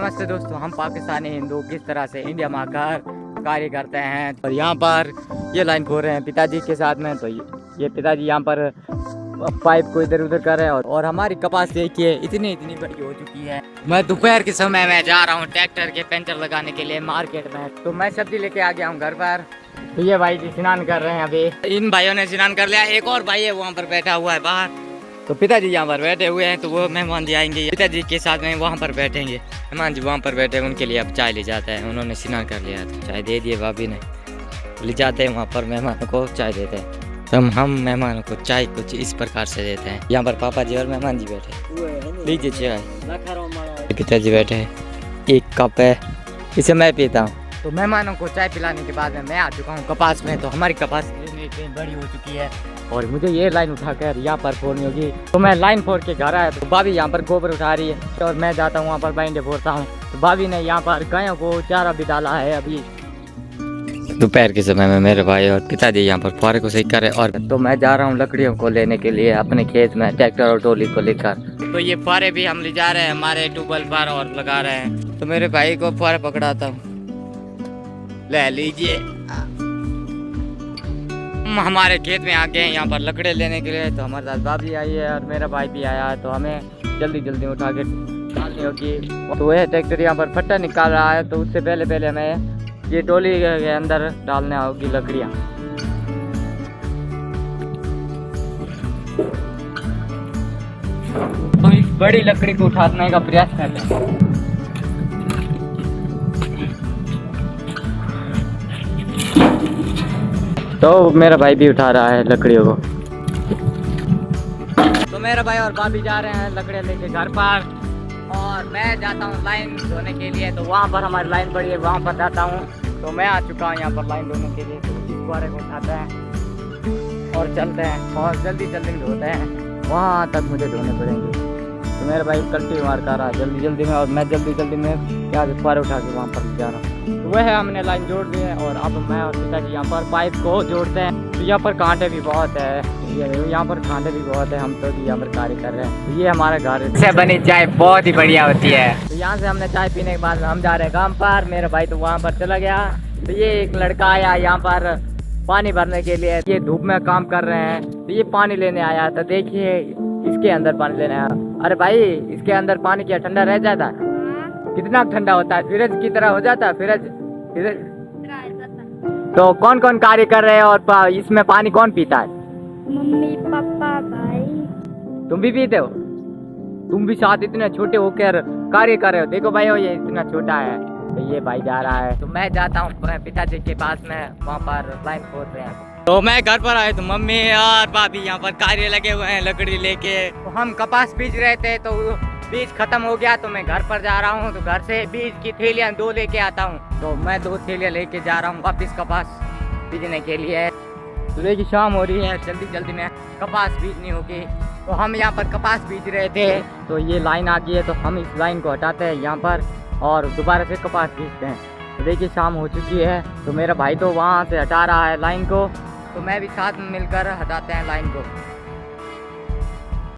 नमस्ते दोस्तों, हम पाकिस्तानी हिंदू किस तरह से इंडिया में आकर कार्य करते हैं। और यहाँ पर ये लाइन खोल रहे हैं पिताजी के साथ में। तो ये पिताजी यहाँ पर पाइप को इधर उधर कर रहे हैं। और हमारी कपास देखिए इतनी बड़ी हो चुकी है। मैं दोपहर के समय में जा रहा हूँ ट्रैक्टर के पंचर लगाने के लिए मार्केट में। तो मैं सब्जी लेके आ गया हूँ घर पर। तो ये भाई जी स्नान कर रहे हैं अभी। इन भाइयों ने स्नान कर लिया। एक और भाई है वहाँ पर बैठा हुआ है बाहर। तो पिताजी यहाँ पर बैठे हुए हैं। तो वो मेहमान जी आएंगे, पिताजी के साथ में वहाँ पर बैठेंगे। मेहमान जी वहाँ पर बैठे, उनके लिए अब चाय ले जाता है। उन्होंने स्नान कर लिया तो चाय दे दिए भाभी ने। ले जाते हैं वहाँ पर मेहमानों को चाय देते हैं। तो हम मेहमानों को चाय कुछ इस प्रकार से देते हैं। यहाँ पर पापा जी और मेहमान जी बैठे, लीजिए चाय। पिताजी बैठे हैं, एक कप है, इसे मैं पीता हूँ। तो मेहमानों को चाय पिलाने के बाद में मैं आ चुका हूँ कपास में। तो हमारी कपास इतनी बड़ी हो चुकी है और मुझे ये लाइन उठाकर यहाँ पर फोड़नी होगी। तो मैं लाइन फोड़ के घर आया। तो भाभी यहाँ पर गोबर उठा रही है और मैं जाता हूँ वहाँ पर बाइंडे फोड़ता हूँ। तो भाभी ने यहाँ पर गायों को चारा भी डाला है अभी। दोपहर के समय में मेरे भाई और पिताजी यहाँ पर फुहारे को सही कर रहे। और तो मैं जा रहा हूँ लकड़ियों को लेने के लिए अपने खेत में ट्रैक्टर और ट्रॉली को लेकर। तो ये फुहारे भी हम ले जा रहे हैं हमारे ट्यूबवेल पर और लगा रहे हैं। तो मेरे भाई को फुहारे पकड़ाता हूँ, ले लीजिए। हम हमारे खेत में आ गए हैं यहाँ पर लकड़े लेने के लिए। तो हमारे साथ भाभी आई है और मेरा भाई भी आया है। तो हमें जल्दी उठा के डालनी होगी। तो वह ट्रैक्टर यहाँ पर फट्टा निकाल रहा है। तो उससे पहले हमें ये ट्रॉली के अंदर डालने होगी लकड़ियाँ। तो इस बड़ी लकड़ी को उठाने का प्रयास करते हैं। तो मेरा भाई भी उठा रहा है लकड़ियों को। तो मेरा भाई और भाभी जा रहे हैं लकड़ियाँ लेके घर पर। और मैं जाता हूँ लाइन धोने के लिए। तो वहाँ पर हमारी लाइन पड़ी है, वहाँ पर जाता हूँ। तो मैं आ चुका हूँ यहाँ पर लाइन धोने के लिए। तो इस फुहारे को उठाते हैं और चलते हैं और जल्दी धोते हैं। वहाँ तक मुझे धोने पड़ेंगे। तो मेरा भाई कल्टी मार कर रहा है जल्दी में। और मैं जल्दी में यहाँ से फुहारे उठा के वहाँ पर जा रहा हूँ। तो वह है हमने लाइन जोड़ दी है। और अब मैं और पिताजी यहाँ पर पाइप को जोड़ते हैं। तो यहाँ पर कांटे भी बहुत है, यहाँ पर कांटे भी बहुत है। हम तो यहाँ पर कार्य कर रहे हैं। तो ये हमारा घर से बनी चाय बहुत ही बढ़िया होती है। तो यहाँ से हमने चाय पीने के बाद हम जा रहे हैं काम पर। मेरा भाई तो वहाँ पर चला गया। तो ये एक लड़का आया यहाँ पर पानी भरने के लिए। ये धूप में काम कर रहे हैं। तो ये पानी लेने आया। तो देखिए इसके अंदर पानी लेने आया। अरे भाई इसके अंदर पानी क्या ठंडा रह जाता है? कितना ठंडा होता है? फ्रिज की तरह हो जाता है फ्रिज। तो कौन कार्य कर रहे हैं और इसमें पानी कौन पीता है? मम्मी पापा भाई। तुम भी पीते हो? तुम भी साथ इतने छोटे होकर कार्य कर रहे हो। देखो भाई ये इतना छोटा है। तो ये भाई जा रहा है। तो मैं जाता हूँ पिताजी के पास में, वहाँ पर लाइन खोल रहे हैं। तो मैं घर पर आया तो मम्मी और भाभी यहाँ पर कार्य लगे हुए हैं लकड़ी लेके। तो हम कपास बीज रहे थे। तो बीज खत्म हो गया तो मैं घर पर जा रहा हूँ। तो घर से बीज की थैलियाँ 2 लेके आता हूँ। तो मैं 2 थैलियाँ लेके जा रहा हूँ वापिस कपास बीजने के लिए। तो देखिए शाम हो रही है, जल्दी में कपास बीजनी होगी। तो हम यहाँ पर कपास बीज रहे थे। तो ये लाइन आ गई है। तो हम इस लाइन को हटाते हैं यहाँ पर और दोबारा से कपास बीजते हैं। तो देखिए शाम हो चुकी है। तो मेरा भाई तो वहाँ से हटा रहा है लाइन को। तो मैं भी साथ में मिलकर हटाते हैं लाइन को।